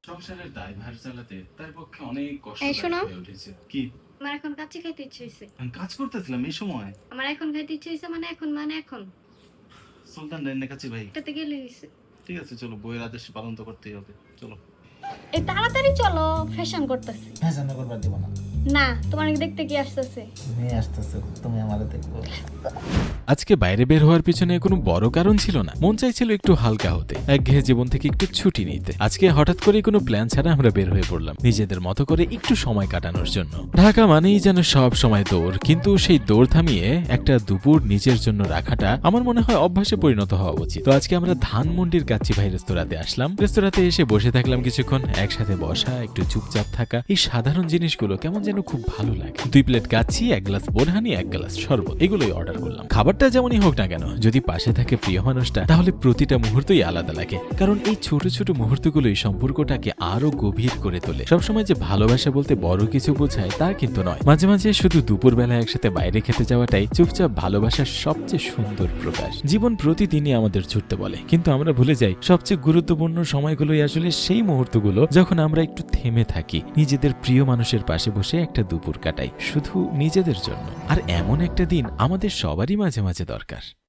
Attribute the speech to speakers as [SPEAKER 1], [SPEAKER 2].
[SPEAKER 1] সংসারের দায়ভার চালাতে তার পক্ষে অনেক
[SPEAKER 2] এই শোনো,
[SPEAKER 1] কষ্টদায়ক হয়ে উঠেছে। কি?
[SPEAKER 2] আমার এখন কাচ্চি খাইতে ইচ্ছে হইছে।
[SPEAKER 1] আমি কাজ করতেছিলাম এই সময়।
[SPEAKER 2] আমার এখন খাইতে ইচ্ছে হইছে মানে এখন।
[SPEAKER 1] সুলতান রান্না কাছে ভাই।
[SPEAKER 2] এটাতে গেলে হইছে।
[SPEAKER 1] ঠিক আছে চলো, বইয়ের আদেশ পালন তো করতেই হবে, চলো।
[SPEAKER 2] এই তাড়াতাড়ি চলো, ফ্যাশন করতেছি।
[SPEAKER 3] হ্যাঁ সামনে করবার দিব না।
[SPEAKER 2] না, তোমার দেখতে কি আসতেছে?
[SPEAKER 3] মেয়ে আসতেছে, তুমি আমারে দেখবো।
[SPEAKER 4] আজকে বাইরে বের হওয়ার পিছনে কোনো বড় কারণ ছিল না, মন চাইছিল একটু হালকা হতে, একঘেয়ে জীবন থেকে একটু ছুটি নিতে। আজকে হঠাৎ করে কোনো প্ল্যান ছাড়া আমরা বের হয়ে পড়লাম নিজেদের মতো করে একটু সময় কাটানোর জন্য। ঢাকা মানেই যেন সব সময় দৌড়, কিন্তু সেই দৌড় থামিয়ে একটা দুপুর নিজের জন্য রাখাটা আমার মনে হয় অভ্যাসে পরিণত হওয়া উচিত। তো আজকে আমরা ধানমন্ডির কাচ্চি ভাই রেস্তোরাঁতে আসলাম। রেস্তোরাঁতে এসে বসে থাকলাম কিছুক্ষণ, একসাথে বসা, একটু চুপচাপ থাকা, এই সাধারণ জিনিসগুলো কেমন যেন খুব ভালো লাগে। 2 plate kacchi, 1 glass borhani, 1 glass শরবত, এগুলোই অর্ডার করলাম। খাবারটা যেমনই হোক না কেন, যদি পাশে থাকে প্রিয় মানুষটা, তাহলে প্রতিটা মুহূর্তই আলাদা লাগে। কারণ এই ছোট ছোট মুহূর্তগুলোই সম্পর্কটাকে আরো গভীর করে তোলে। সবসময় যে ভালোবাসা বলতে বড় কিছু বোঝায় তা কিন্তু নয়। মাঝে মাঝে শুধু দুপুরবেলা একসাথে বাইরে খেতে যাওয়াটাই চুপচাপ ভালোবাসার সবচেয়ে সুন্দর প্রকাশ। জীবন প্রতিদিনই আমাদের ছুটতে বলে, কিন্তু আমরা ভুলে যাই সবচেয়ে গুরুত্বপূর্ণ সময়গুলোই আসলে সেই মুহূর্তগুলো যখন আমরা একটু থেমে থাকি, নিজেদের প্রিয় মানুষের পাশে বসে একটা দুপুর কাটাই শুধু নিজেদের জন্য। আর এমন একটা দিন আমাদের সবারই মাঝে মাঝে দরকার।